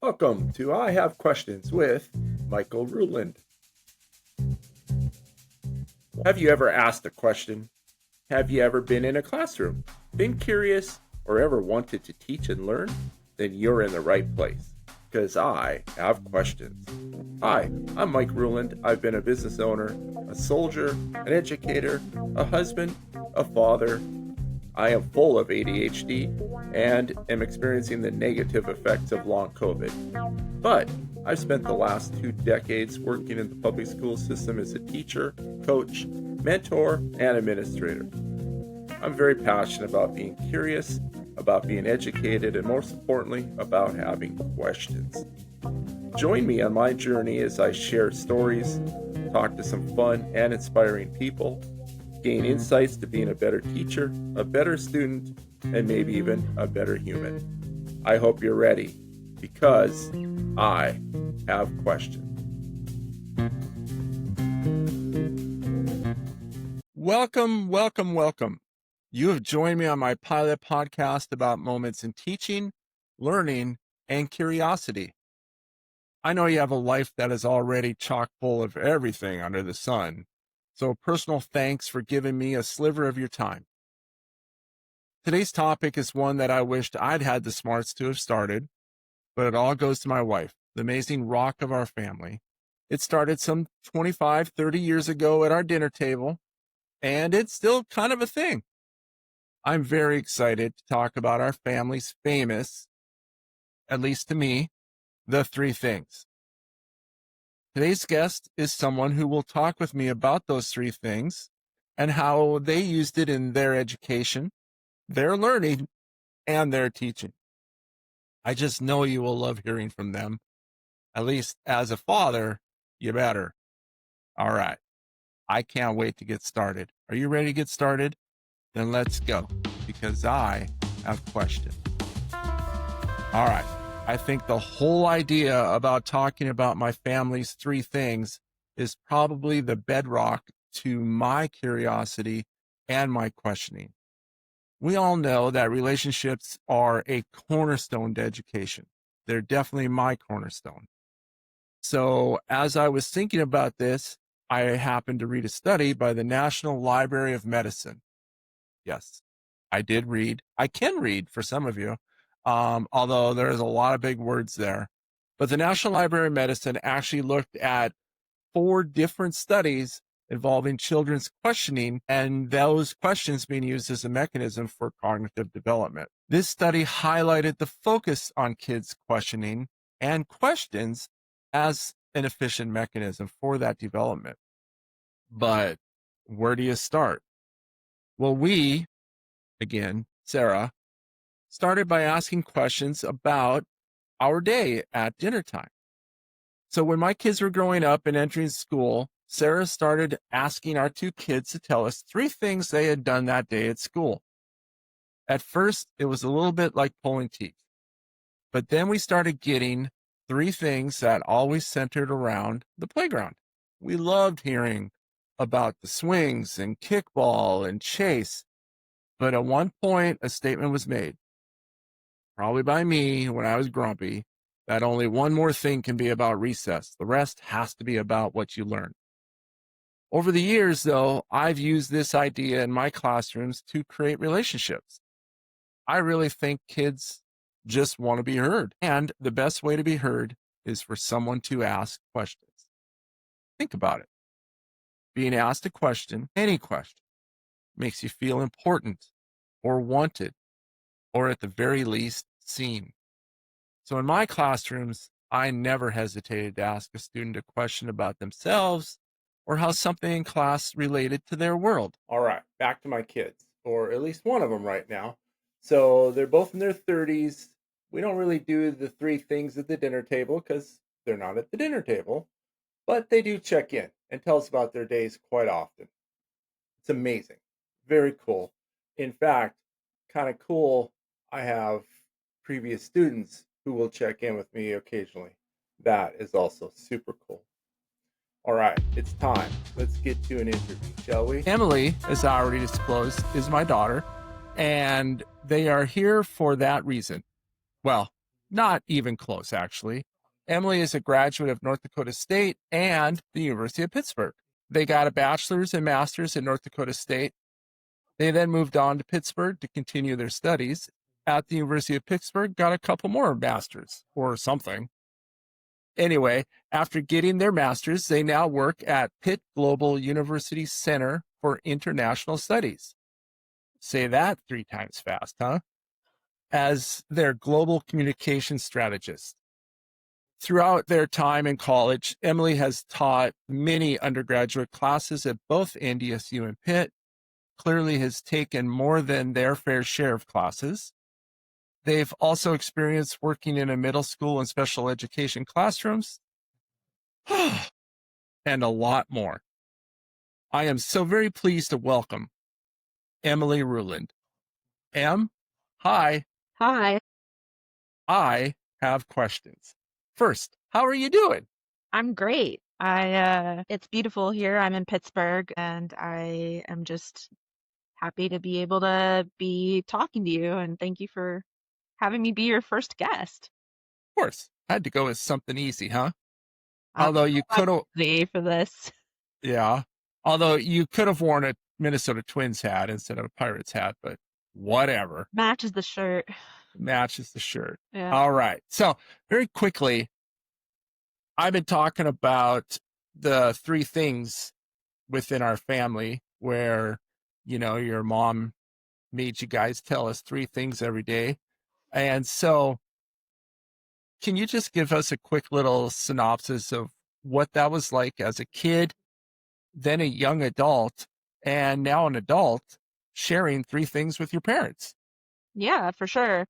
Welcome to I Have Questions with Michael Ruhland. Have you ever asked a question? Have you ever been in a classroom, been curious, or ever wanted to teach and learn? Then you're in the right place, because I have questions. Hi, I'm Mike Ruhland. I've been a business owner, a soldier, an educator, a husband, a father. I am full of ADHD and am experiencing the negative effects of long COVID. But I've spent the last 2 decades working in the public school system as a teacher, coach, mentor, and administrator. I'm very passionate about being curious, about being educated, and most importantly, about having questions. Join me on my journey as I share stories, talk to some fun and inspiring people, gain insights to being a better teacher, a better student, and maybe even a better human. I hope you're ready, because I have questions. Welcome. You have joined me on my pilot podcast about moments in teaching, learning, and curiosity. I know you have a life that is already chock full of everything under the sun, so personal thanks for giving me a sliver of your time. Today's topic is one that I wished I'd had the smarts to have started, but it all goes to my wife, the amazing rock of our family. It started some 25, 30 years ago at our dinner table, and it's still kind of a thing. I'm very excited to talk about our family's famous, at least to me, the 3 things. Today's guest is someone who will talk with me about those 3 things and how they used it in their education, their learning, and their teaching. I just know you will love hearing from them. At least as a father, you better. All right. I can't wait to get started. Are you ready to get started? Then let's go, because I have questions. All right. I think the whole idea about talking about my family's 3 things is probably the bedrock to my curiosity and my questioning. We all know that relationships are a cornerstone to education. They're definitely my cornerstone. So as I was thinking about this, I happened to read a study by the National Library of Medicine. Yes, I did read. I can read for some of you, although there's a lot of big words there. But the National Library of Medicine actually looked at 4 different studies involving children's questioning, and those questions being used as a mechanism for cognitive development. This study highlighted the focus on kids' questioning and questions as an efficient mechanism for that development. But where do you start? Well, we, again, Sarah, started by asking questions about our day at dinner time. So when my kids were growing up and entering school, Sarah started asking our 2 kids to tell us 3 things they had done that day at school. At first, it was a little bit like pulling teeth. But then we started getting 3 things that always centered around the playground. We loved hearing about the swings and kickball and chase. But at one point, a statement was made, probably by me when I was grumpy, that only one more thing can be about recess. The rest has to be about what you learn. Over the years, though, I've used this idea in my classrooms to create relationships. I really think kids just want to be heard. And the best way to be heard is for someone to ask questions. Think about it. Being asked a question, any question, makes you feel important or wanted, or at the very least, seen. So in my classrooms, I never hesitated to ask a student a question about themselves or how something in class related to their world. All right, back to my kids, or at least one of them right now. So they're both in their 30s. We don't really do the 3 things at the dinner table because they're not at the dinner table, but they do check in and tell us about their days quite often. It's amazing. Very cool. In fact, kind of cool, I have previous students who will check in with me occasionally. That is also super cool. All right, it's time. Let's get to an interview, shall we? Emily, as I already disclosed, is my daughter, and they are here for that reason. Well, Not even close, actually. Emily is a graduate of North Dakota State and the University of Pittsburgh. They got a bachelor's and master's at North Dakota State. They then moved on to Pittsburgh to continue their studies. At the University of Pittsburgh, got a couple more masters or something. Anyway, after getting their master's, they now work at Pitt Global University Center for International Studies. Say that 3 times fast, huh? As their global communication strategist. Throughout their time in college, Emily has taught many undergraduate classes at both NDSU and Pitt, clearly has taken more than their fair share of classes. They've also experienced working in a middle school and special education classrooms, and a lot more. I am so very pleased to welcome Emily Ruhland. Em, hi. Hi, I have questions. First, how are you doing? I'm great. It's beautiful here. I'm in Pittsburgh and I am just happy to be able to be talking to you and thank you for having me be your first guest. Of course, I had to go with something easy, huh? I'm Although you so could have, ready for this. yeah. Although you could have worn a Minnesota Twins hat instead of a Pirates hat, but whatever. Matches the shirt. Matches the shirt. Yeah. All right. So, very quickly, I've been talking about the 3 things within our family where, your mom made you guys tell us 3 things every day. And so, can you just give us a quick little synopsis of what that was like as a kid, then a young adult, and now an adult sharing 3 things with your parents? Yeah, for sure.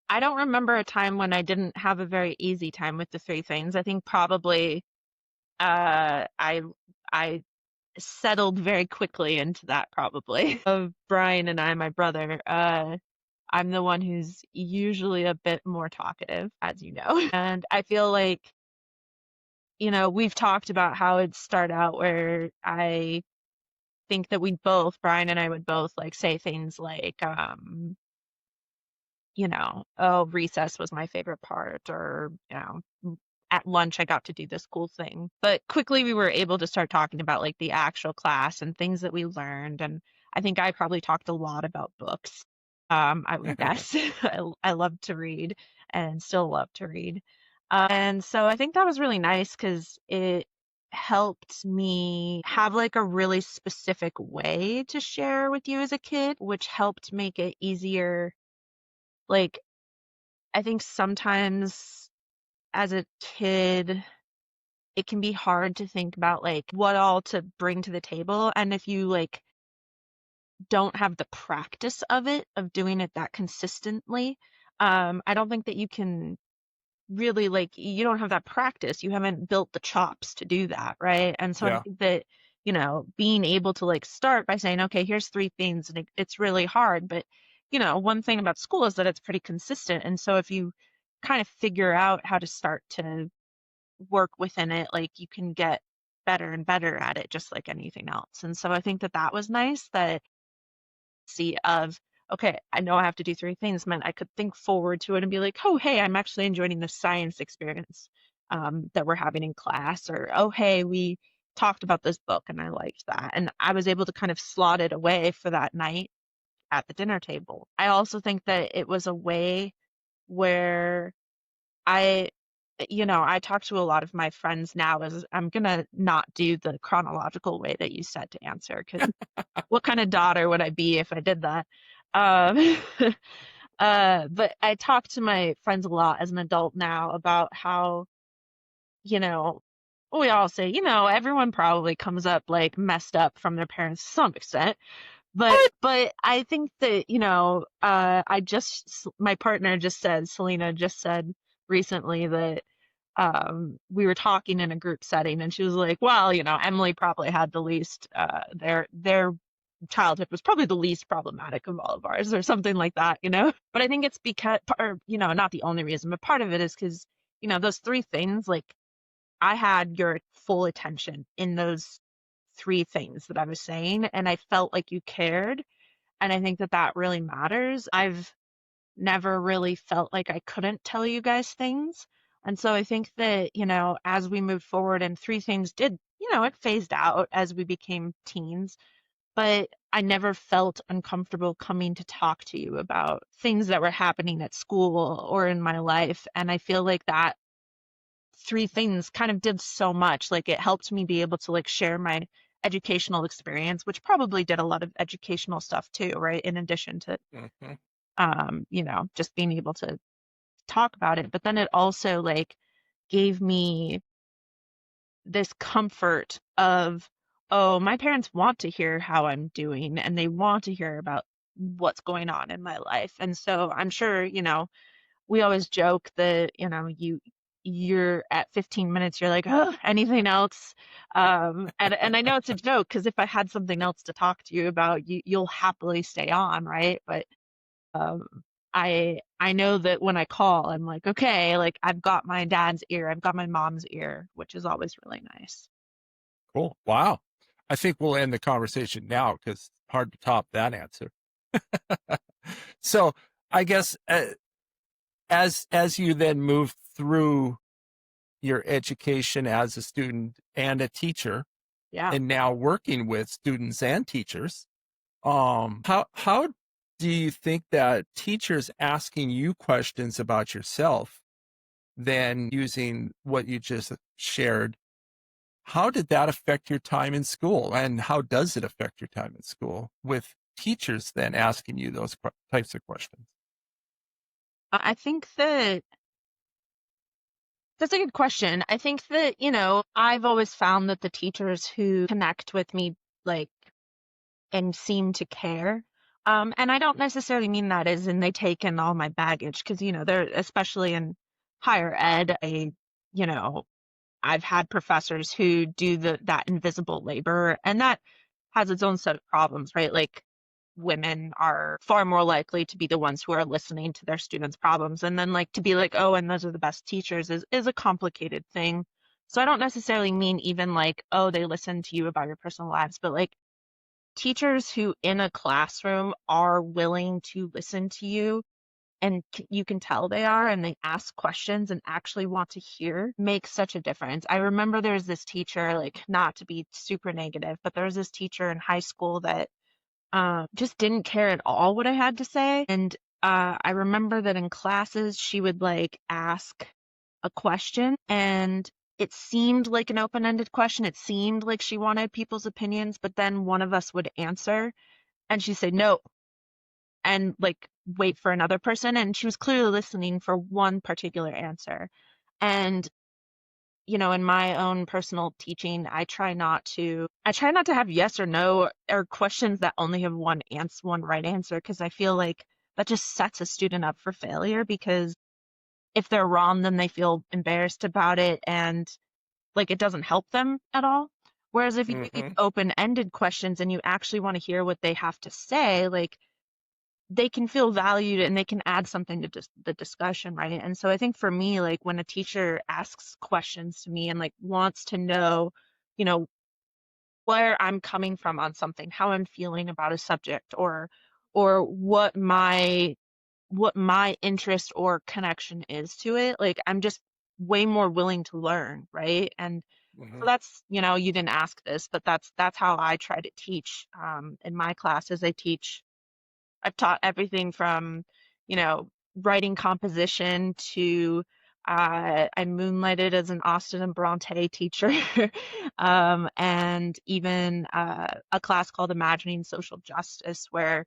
I don't remember a time when I didn't have a very easy time with the three things. I think probably uh I I settled very quickly into that probably. Of Brian and I, my brother, I'm the one who's usually a bit more talkative, as you know. And I feel like, we've talked about how it started out where I think that Brian and I would both like say things like, oh, recess was my favorite part, or, at lunch I got to do this cool thing. But quickly we were able to start talking about like the actual class and things that we learned. And I think I probably talked a lot about books. I would guess. I love to read and still love to read. And so I think that was really nice because it helped me have like a really specific way to share with you as a kid, which helped make it easier. Like, I think sometimes as a kid, it can be hard to think about like what all to bring to the table. And if you like don't have the practice of it, of doing it that consistently, I don't think that you can really like, you don't have that practice. You haven't built the chops to do that, right? And so I Yeah. think that, being able to like start by saying, okay, here's 3 things, and it's really hard, but one thing about school is that it's pretty consistent. And so if you kind of figure out how to start to work within it, like you can get better and better at it, just like anything else. And so I think that that was nice, that see of, okay, I know I have to do 3 things, meant I could think forward to it and be like, oh, hey, I'm actually enjoying the science experience that we're having in class, or oh, hey, we talked about this book and I liked that. And I was able to kind of slot it away for that night at the dinner table. I also think that it was a way where I, I talk to a lot of my friends now. As I'm gonna not do the chronological way that you said to answer, because what kind of daughter would I be if I did that? Um, but I talk to my friends a lot as an adult now about how, you know, we all say, everyone probably comes up like messed up from their parents to some extent. But What? but I think that, my partner just said, Selena just said recently that we were talking in a group setting, and she was like, well, Emily probably had the least their childhood was probably the least problematic of all of ours, or something like that. But I think it's because, or not the only reason, but part of it is because those 3 things, like, I had your full attention in those 3 things that I was saying, and I felt like you cared. And I think that that really matters. I've never really felt like I couldn't tell you guys things. And so I think that, as we moved forward and three things did, it phased out as we became teens, but I never felt uncomfortable coming to talk to you about things that were happening at school or in my life. And I feel like that three things kind of did so much. Like it helped me be able to like share my educational experience, which probably did a lot of educational stuff too, right? In addition to, Mhm. just being able to talk about it. But then it also like gave me this comfort of, oh, my parents want to hear how I'm doing and they want to hear about what's going on in my life. And so I'm sure, we always joke that, you're at 15 minutes, you're like, oh, anything else? And I know it's a joke because if I had something else to talk to you about, you'll happily stay on, right? But um, I know that when I call, I'm like, okay, like I've got my dad's ear, I've got my mom's ear, which is always really nice. Cool. Wow. I think we'll end the conversation now because it's hard to top that answer. So I guess as you then move through your education as a student and a teacher, Yeah. and now working with students and teachers, how do you think that teachers asking you questions about yourself, then using what you just shared, how did that affect your time in school? And how does it affect your time in school with teachers then asking you those types of questions? I think that that's a good question. I think that, I've always found that the teachers who connect with me, like, and seem to care, and I don't necessarily mean that as in they take in all my baggage, because, they're, especially in higher ed, you know, I've had professors who do that invisible labor, and that has its own set of problems, right? Like, women are far more likely to be the ones who are listening to their students' problems. And then like to be like, oh, and those are the best teachers is a complicated thing. So I don't necessarily mean even like, oh, they listen to you about your personal lives, but like teachers who in a classroom are willing to listen to you and you can tell they are and they ask questions and actually want to hear makes such a difference. I remember there was this teacher, like not to be super negative, but there was this teacher in high school that just didn't care at all what I had to say. And I remember that in classes, she would like ask a question and it seemed like an open-ended question. It seemed like she wanted people's opinions, but then one of us would answer and she'd say no and like wait for another person. And she was clearly listening for one particular answer. And in my own personal teaching, I try not to have yes or no or questions that only have one right answer, because I feel like that just sets a student up for failure, because if they're wrong, then they feel embarrassed about it and like it doesn't help them at all. Whereas if you give Hmm. open-ended questions and you actually want to hear what they have to say, like they can feel valued and they can add something to the discussion, right? And so I think for me, like when a teacher asks questions to me and like wants to know, you know, where I'm coming from on something, how I'm feeling about a subject, or what my interest or connection is to it, like I'm just way more willing to learn, right? And so Hmm. that's, you didn't ask this, but that's how I try to teach in my classes. I've taught everything from, writing composition to I moonlighted as an Austen and Bronte teacher, and even a class called Imagining Social Justice, where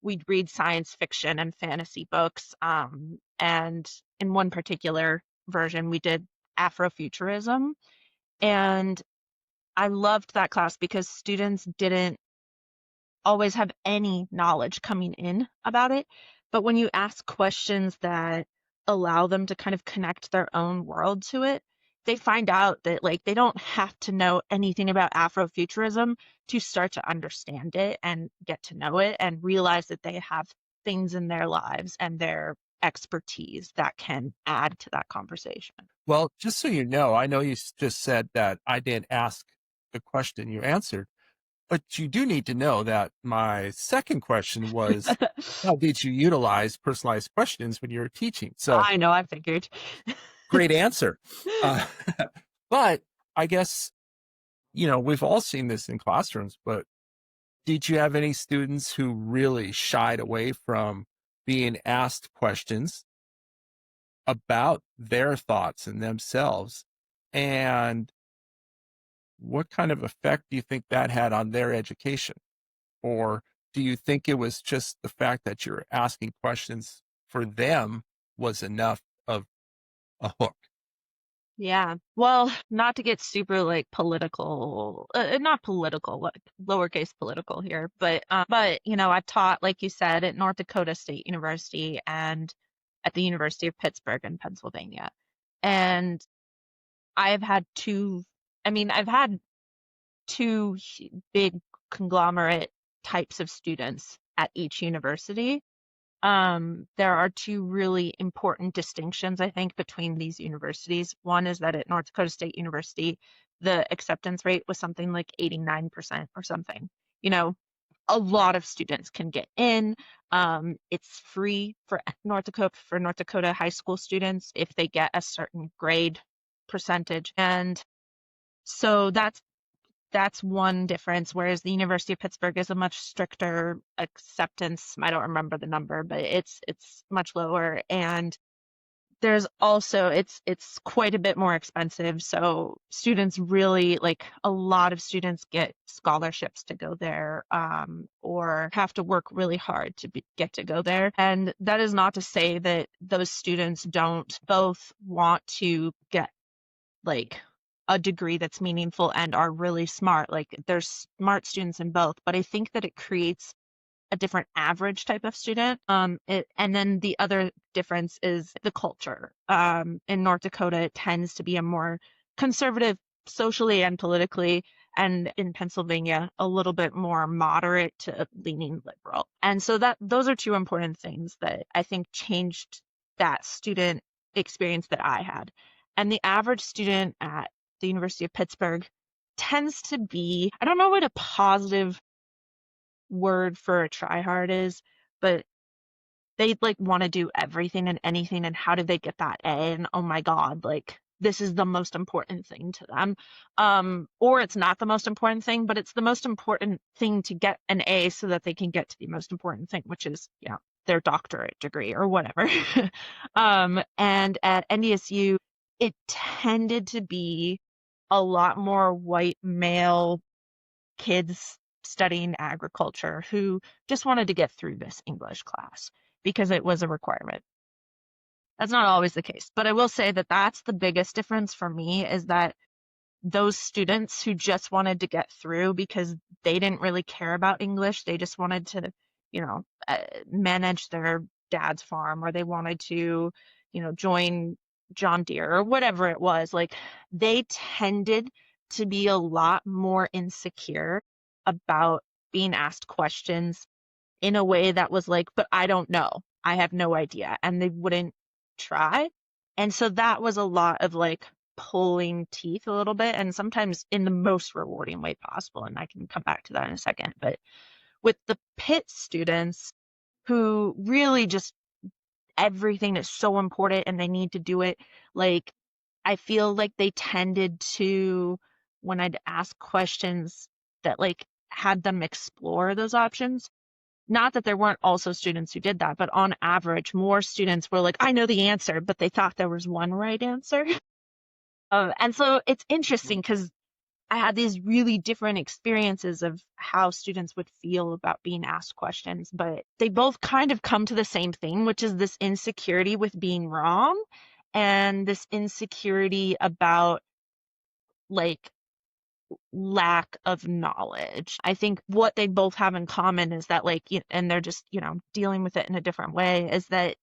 we'd read science fiction and fantasy books. And in one particular version, we did Afrofuturism. And I loved that class because students didn't always have any knowledge coming in about it. But when you ask questions that allow them to kind of connect their own world to it, they find out that like they don't have to know anything about Afrofuturism to start to understand it and get to know it and realize that they have things in their lives and their expertise that can add to that conversation. Well, just so you know, I know you just said that I didn't ask the question you answered. But you do need to know that my second question was, how did you utilize personalized questions when you were teaching? So I know, I figured. great answer. Uh, but I guess, we've all seen this in classrooms, but did you have any students who really shied away from being asked questions about their thoughts and themselves? And what kind of effect do you think that had on their education? Or do you think it was just the fact that you're asking questions for them was enough of a hook? Yeah. Well, not to get super like political, not political, like lowercase political here, but I've taught, like you said, at North Dakota State University and at the University of Pittsburgh in Pennsylvania. And I've had I've had two big conglomerate types of students at each university. There are two really important distinctions, I think, between these universities. One is that at North Dakota State University, the acceptance rate was something like 89% or something. You know, a lot of students can get in. It's free for North Dakota high school students if they get a certain grade percentage. And so that's one difference, whereas the University of Pittsburgh is a much stricter acceptance. I don't remember the number, but it's much lower. And there's also it's quite a bit more expensive. So students really, like, a lot of students get scholarships to go there, or have to work really hard to get to go there. And that is not to say that those students don't both want to get like a degree that's meaningful and are really smart. Like, there's smart students in both, but I think that it creates a different average type of student. And then the other difference is the culture. In North Dakota, it tends to be a more conservative socially and politically, and in Pennsylvania, a little bit more moderate to leaning liberal. And so those are two important things that I think changed that student experience that I had. And the average student at the University of Pittsburgh tends to be, I don't know what a positive word for a tryhard is, but they like want to do everything and anything, and how do they get that A? And oh my God, like, this is the most important thing to them. Or it's not the most important thing, but it's the most important thing to get an A so that they can get to the most important thing, which is, their doctorate degree or whatever. And at NDSU, it tended to be a lot more white male kids studying agriculture who just wanted to get through this English class because it was a requirement. That's not always the case, but I will say that that's the biggest difference for me, is that those students who just wanted to get through because they didn't really care about English, they just wanted to, manage their dad's farm, or they wanted to, join John Deere or whatever it was, like, they tended to be a lot more insecure about being asked questions in a way that was like, but I don't know. I have no idea. And they wouldn't try. And so that was a lot of like pulling teeth a little bit, and sometimes in the most rewarding way possible. And I can come back to that in a second. But with the Pitt students who really just, everything is so important and they need to do it, like, I feel like they tended to, when I'd ask questions that like had them explore those options, not that there weren't also students who did that, but on average, more students were like, I know the answer, but they thought there was one right answer. And so it's interesting because I had these really different experiences of how students would feel about being asked questions, but they both kind of come to the same thing, which is this insecurity with being wrong and this insecurity about like lack of knowledge. I think what they both have in common is that, like, and they're just, dealing with it in a different way, is that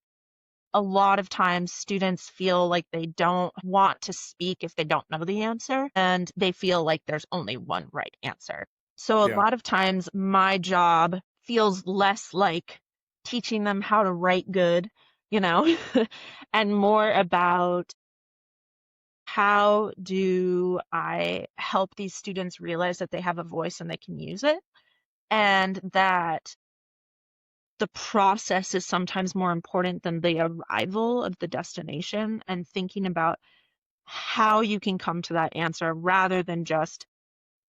a lot of times students feel like they don't want to speak if they don't know the answer, and they feel like there's only one right answer. So a Yeah. lot of times my job feels less like teaching them how to write good, and more about how do I help these students realize that they have a voice and they can use it, and that the process is sometimes more important than the arrival of the destination, and thinking about how you can come to that answer rather than just,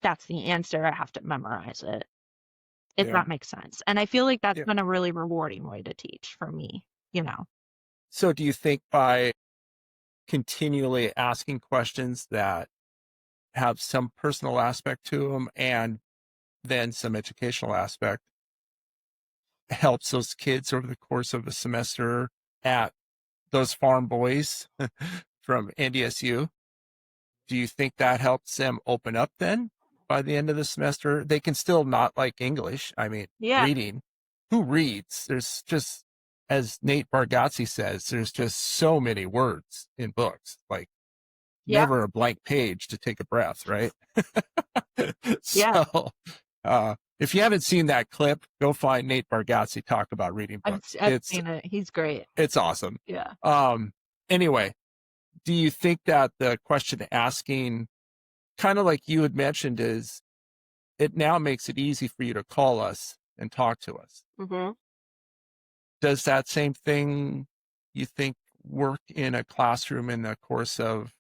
that's the answer, I have to memorize it, if Yeah. that makes sense. And I feel like that's Yeah. been a really rewarding way to teach for me, you know. So do you think by continually asking questions that have some personal aspect to them and then some educational aspect helps those kids over the course of a semester at those farm boys from NDSU? Do you think that helps them open up then by the end of the semester? They can still not like English. I mean, Yeah, reading. Who reads? There's just, as Nate Bargatze says, there's just so many words in books. Like yeah, never a blank page to take a breath, right? yeah. So, if you haven't seen that clip, go find Nate Bargatze talk about reading books. I've seen it. He's great. It's awesome. Yeah. Um, anyway, do you think that the question asking, kind of like you had mentioned, is it now makes it easy for you to call us and talk to us? Hmm. Does that same thing, you think, work in a classroom in the course of,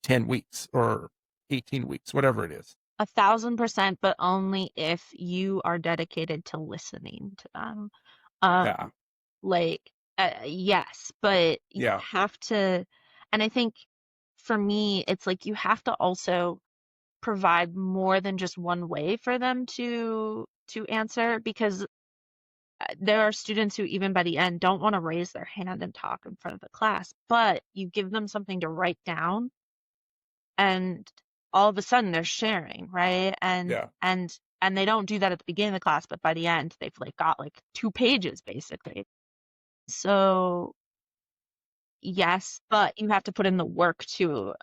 10 weeks or 18 weeks, whatever it is? 1,000%, but only if you are dedicated to listening to them. Um, Yeah. like, yes, but you Yeah. have to, and I think for me, it's like you have to also provide more than just one way for them to answer, because there are students who even by the end don't want to raise their hand and talk in front of the class, but you give them something to write down, and all of a sudden they're sharing, right? Yeah. And they don't do that at the beginning of the class, but by the end they've like got like 2 pages basically. So yes, but you have to put in the work to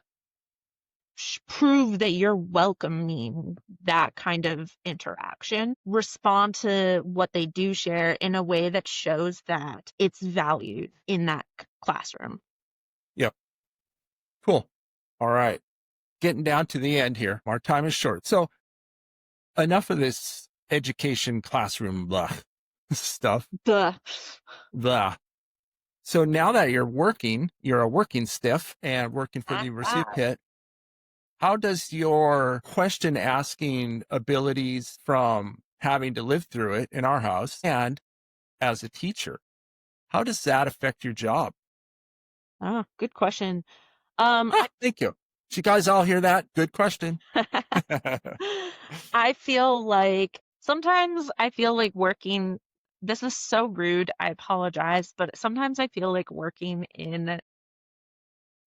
prove that you're welcoming that kind of interaction. Respond to what they do share in a way that shows that it's valued in that classroom. Yep. Cool. All right. Getting down to the end here. Our time is short. So enough of this education classroom blah stuff. Duh. Blah. So now that you're a working stiff and working for the University of Pitt, how does your question asking abilities from having to live through it in our house and as a teacher, how does that affect your job? Oh, good question. Thank you. Did you guys all hear that? Good question. I feel like sometimes I feel like working, this is so rude, I apologize, but sometimes I feel like working in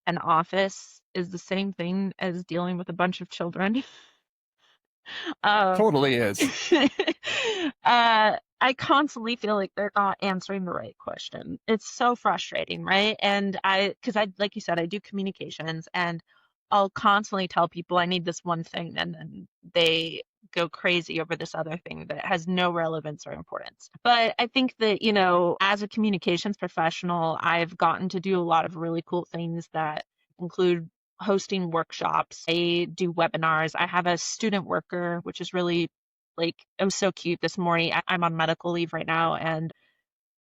an office is the same thing as dealing with a bunch of children. Um, Totally is. I constantly feel like they're not answering the right question. It's so frustrating, right? And because like you said, I do communications, and I'll constantly tell people I need this one thing, and then they go crazy over this other thing that has no relevance or importance. But I think that, as a communications professional, I've gotten to do a lot of really cool things that include hosting workshops. I do webinars. I have a student worker, which is really like, it was so cute this morning. I'm on medical leave right now, and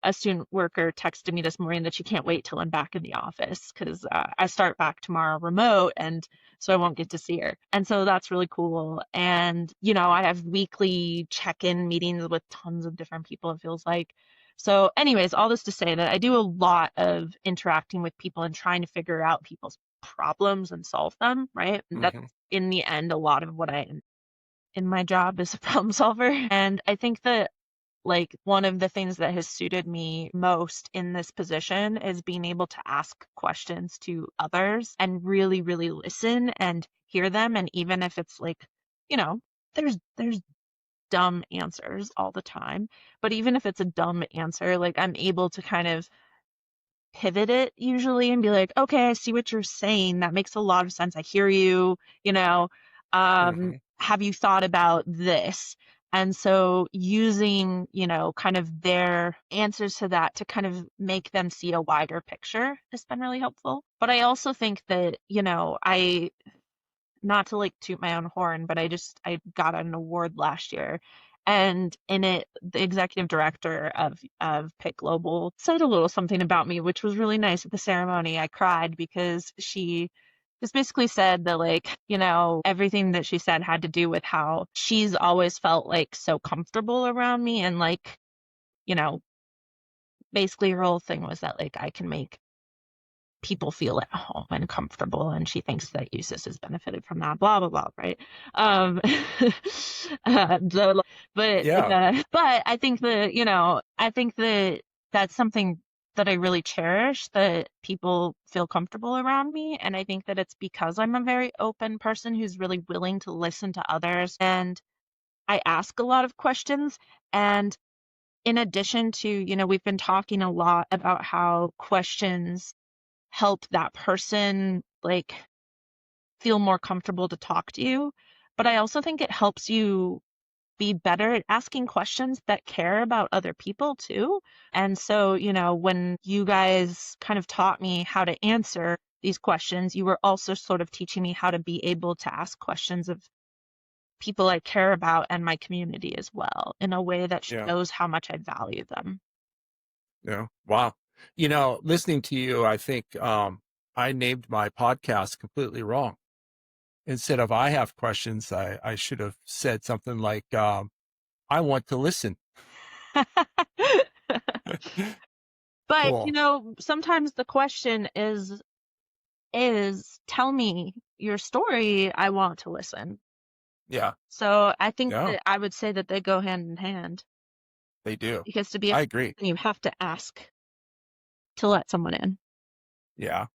a student worker texted me this morning that she can't wait till I'm back in the office because I start back tomorrow remote, and so I won't get to see her. And so that's really cool. And, I have weekly check-in meetings with tons of different people, it feels like. So anyways, all this to say that I do a lot of interacting with people and trying to figure out people's problems and solve them, right? And that's Hmm. in the end a lot of what I am in my job as a problem solver. And I think that like one of the things that has suited me most in this position is being able to ask questions to others and really, really listen and hear them. And even if it's like, you know, there's dumb answers all the time, but even if it's a dumb answer, like I'm able to kind of pivot it usually and be like, okay, I see what you're saying. That makes a lot of sense. I hear you, Hmm. have you thought about this? And so using, kind of their answers to that to kind of make them see a wider picture has been really helpful. But I also think that, not to like toot my own horn, but I got an award last year. And in it, the executive director of Pitt Global said a little something about me, which was really nice at the ceremony. I cried because she just basically said that, like, everything that she said had to do with how she's always felt like so comfortable around me. And like, you know, basically her whole thing was that like I can make people feel at home and comfortable, and she thinks that USIS has benefited from that, blah blah blah, right? um so, Yeah. but I think that, I think that that's something that I really cherish, that people feel comfortable around me. And I think that it's because I'm a very open person who's really willing to listen to others, and I ask a lot of questions. And in addition to, we've been talking a lot about how questions help that person like feel more comfortable to talk to you. But I also think it helps you be better at asking questions that care about other people too. And so, when you guys kind of taught me how to answer these questions, you were also sort of teaching me how to be able to ask questions of people I care about and my community as well, in a way that Yeah. shows how much I value them. Yeah. Wow. Listening to you, I think I named my podcast completely wrong. Instead of I have questions, I should have said something like, I want to listen. But, Cool. sometimes the question is tell me your story, I want to listen. Yeah. So I think Yeah. that I would say that they go hand in hand, They do. because to be able I to agree. listen, you have to ask to let someone in. Yeah.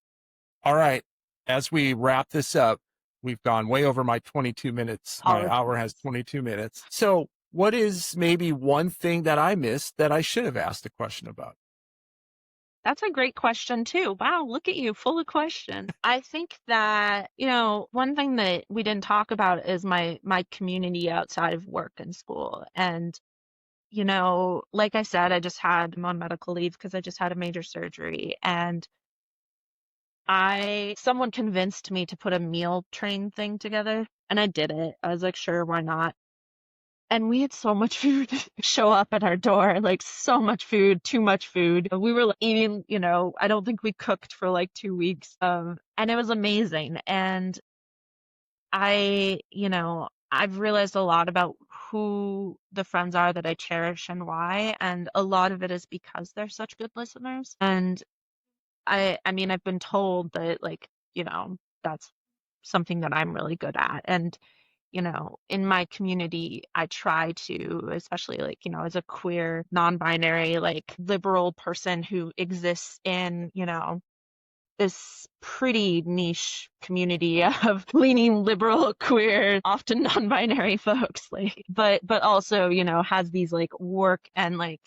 All right. As we wrap this up, we've gone way over my 22 minutes. My hour has Apologies. 22 minutes. So, what is maybe one thing that I missed that I should have asked a question about? That's a great question too. Wow, look at you, full of questions. I think that, one thing that we didn't talk about is my community outside of work and school. And, like I said, I'm on medical leave because I just had a major surgery. And someone convinced me to put a meal train thing together, and I did it. I was like, sure, why not? And we had so much food show up at our door, like so much food, too much food. We were like, eating, I don't think we cooked for like 2 weeks. And it was amazing. And I've realized a lot about who the friends are that I cherish and why. And a lot of it is because they're such good listeners. And I mean, I've been told that, like, that's something that I'm really good at. And, in my community, I try to, especially like, as a queer, non-binary, like liberal person who exists in, this pretty niche community of leaning liberal, queer, often non-binary folks, like, but also, has these like work and like,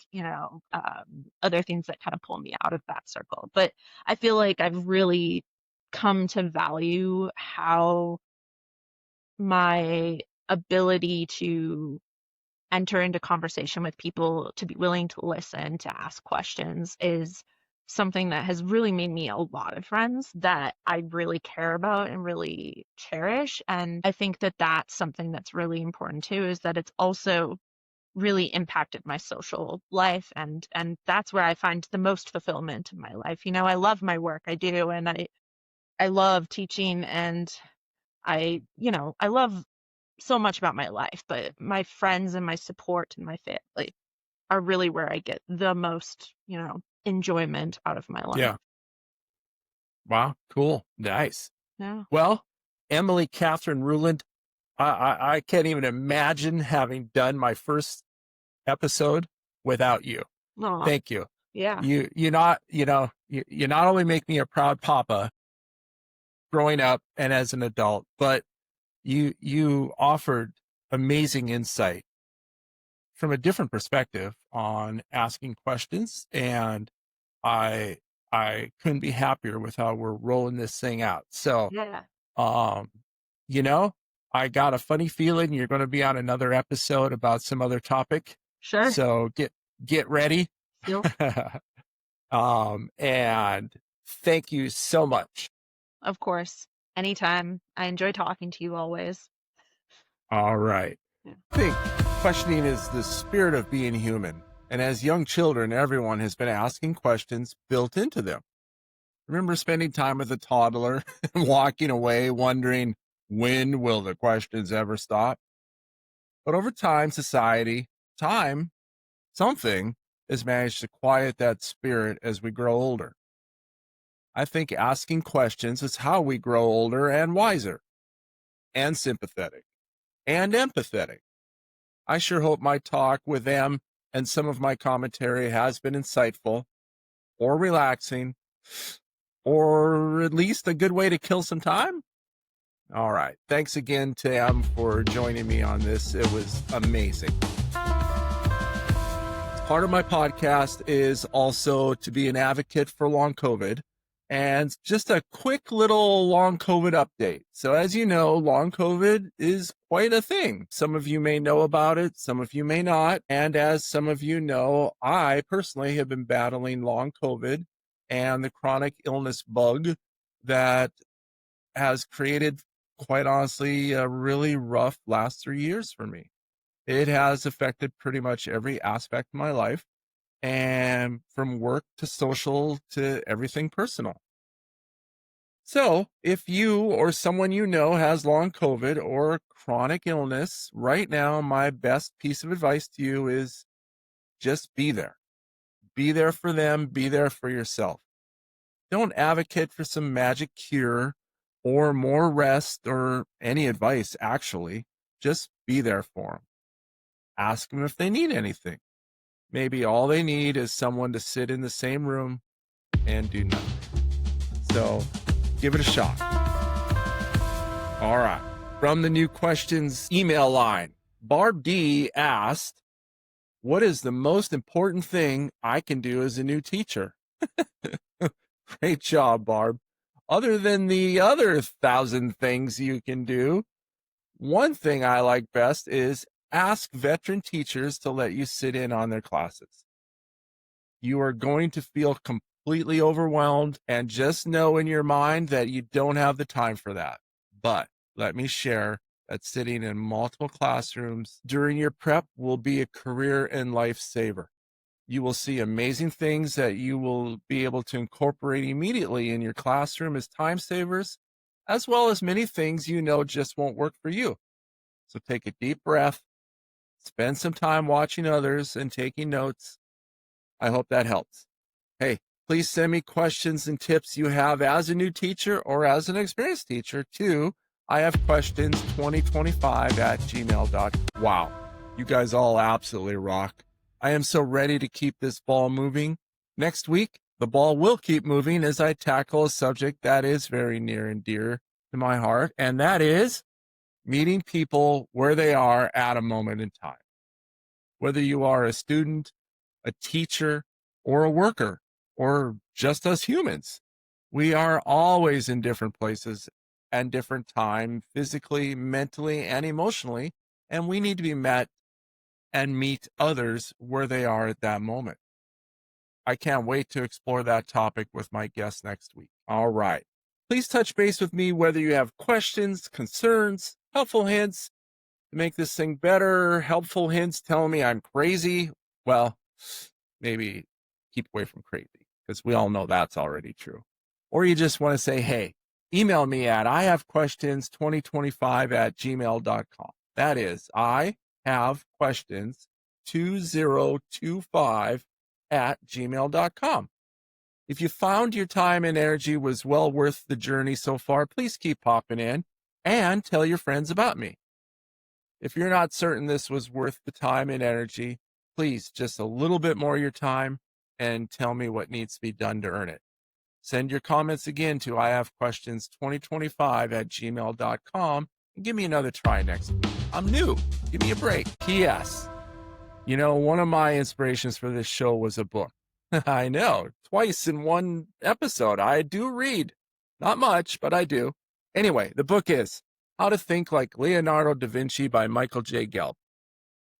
other things that kind of pull me out of that circle. But I feel like I've really come to value how my ability to enter into conversation with people, to be willing to listen, to ask questions, is something that has really made me a lot of friends that I really care about and really cherish. And I think that that's something that's really important too, is that it's also really impacted my social life. And that's where I find the most fulfillment in my life. I love my work, I do, and I love teaching, and I love so much about my life, but my friends and my support and my family are really where I get the most, enjoyment out of my life. Yeah. Wow. Cool. Nice. Yeah. Well, Emily Catherine Ruhland, I can't even imagine having done my first episode without you. Aw, Thank you. yeah. You not only make me a proud papa growing up and as an adult, but you offered amazing insight from a different perspective on asking questions, and I I couldn't be happier with how we're rolling this thing out. So, Yeah. um, you know, I got a funny feeling you're going to be on another episode about some other topic. Sure. So get ready. Deal. And thank you so much. Of course. Anytime. I enjoy talking to you always. All right. Yeah. I think questioning is the spirit of being human. And as young children, everyone has been asking questions built into them. Remember spending time with a toddler and walking away wondering, when will the questions ever stop? But over time, something has managed to quiet that spirit as we grow older. I think asking questions is how we grow older and wiser and sympathetic and empathetic. I sure hope my talk with them and some of my commentary has been insightful or relaxing or at least a good way to kill some time. All right. Thanks again, Tam, for joining me on this. It was amazing. Part of my podcast is also to be an advocate for long COVID. And just a quick little long COVID update. So as you know, long COVID is quite a thing. Some of you may know about it, some of you may not. And as some of you know, I personally have been battling long COVID and the chronic illness bug that has created, quite honestly, a really rough last 3 years for me. It has affected pretty much every aspect of my life, and from work to social to everything personal. So if you or someone you know has long COVID or chronic illness, right now, my best piece of advice to you is just be there. Be there for them. Be there for yourself. Don't advocate for some magic cure or more rest or any advice, actually. Just be there for them. Ask them if they need anything. Maybe all they need is someone to sit in the same room and do nothing. So give it a shot. All right. From the new questions email line, Barb D asked, what is the most important thing I can do as a new teacher? Great job, Barb. Other than the other 1,000 things you can do, one thing I like best is ask veteran teachers to let you sit in on their classes. You are going to feel completely overwhelmed, and just know in your mind that you don't have the time for that. But let me share that sitting in multiple classrooms during your prep will be a career and life saver. You will see amazing things that you will be able to incorporate immediately in your classroom as time savers, as well as many things you know just won't work for you. So take a deep breath, spend some time watching others and taking notes. I hope that helps. Hey, please send me questions and tips you have as a new teacher or as an experienced teacher to IHaveQuestions2025@gmail.com. Wow, you guys all absolutely rock. I am so ready to keep this ball moving. Next week, the ball will keep moving as I tackle a subject that is very near and dear to my heart, and that is meeting people where they are at a moment in time. Whether you are a student, a teacher, or a worker, or just us humans, we are always in different places and different time, physically, mentally, and emotionally, and we need to be met and meet others where they are at that moment. I can't wait to explore that topic with my guest next week. All right. Please touch base with me whether you have questions, concerns, helpful hints to make this thing better, helpful hints telling me I'm crazy. Well, maybe keep away from crazy because we all know that's already true. Or you just want to say, hey, email me at IHaveQuestions2025@gmail.com. That is, IHaveQuestions2025@gmail.com. If you found your time and energy was well worth the journey so far, please keep popping in and tell your friends about me. If you're not certain this was worth the time and energy, please just a little bit more of your time and tell me what needs to be done to earn it. Send your comments again to IHaveQuestions2025@gmail.com and give me another try next week. I'm new. Give me a break. P.S. You know, one of my inspirations for this show was a book. I know, twice in one episode. I do read. Not much, but I do. Anyway, the book is How to Think Like Leonardo da Vinci by Michael J. Gelb.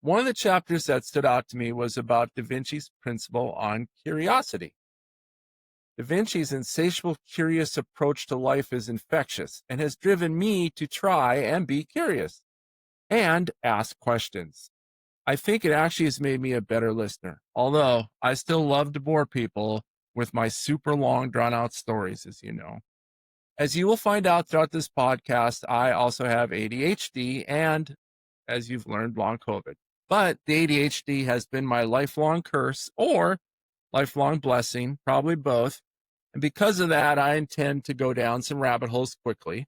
One of the chapters that stood out to me was about Da Vinci's principle on curiosity. Da Vinci's insatiable, curious approach to life is infectious and has driven me to try and be curious and ask questions. I think it actually has made me a better listener, although I still love to bore people with my super long, drawn out stories, as you know. As you will find out throughout this podcast, I also have ADHD and, as you've learned, long COVID. But the ADHD has been my lifelong curse or lifelong blessing, probably both. And because of that, I intend to go down some rabbit holes quickly.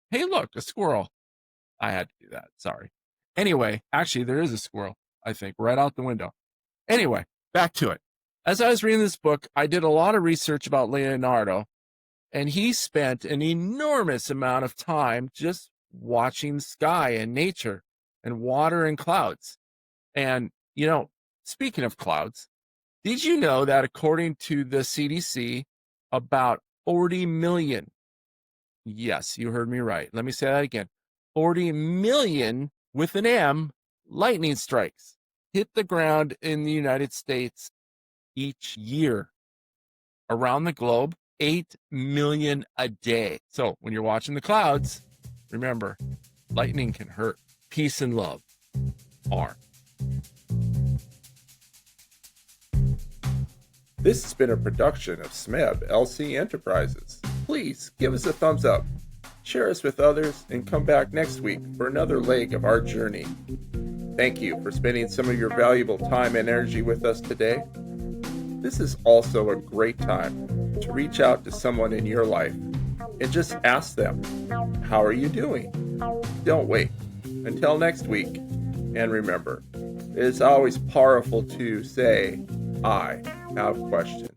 Hey, look, a squirrel. I had to do that. Sorry. Anyway, actually, there is a squirrel, I think, right out the window. Anyway, back to it. As I was reading this book, I did a lot of research about Leonardo, and he spent an enormous amount of time just watching the sky and nature and water and clouds. And, speaking of clouds, did you know that according to the CDC, about 40 million, yes, you heard me right. Let me say that again. 40 million with an M lightning strikes hit the ground in the United States each year. Around the globe, 8 million a day. So when you're watching the clouds, remember, lightning can hurt. Peace and love are. This has been a production of SMEB LC Enterprises. Please give us a thumbs up, share us with others, and come back next week for another leg of our journey. Thank you for spending some of your valuable time and energy with us today. This is also a great time to reach out to someone in your life and just ask them, how are you doing? Don't wait until next week. And remember, it's always powerful to say, I have questions.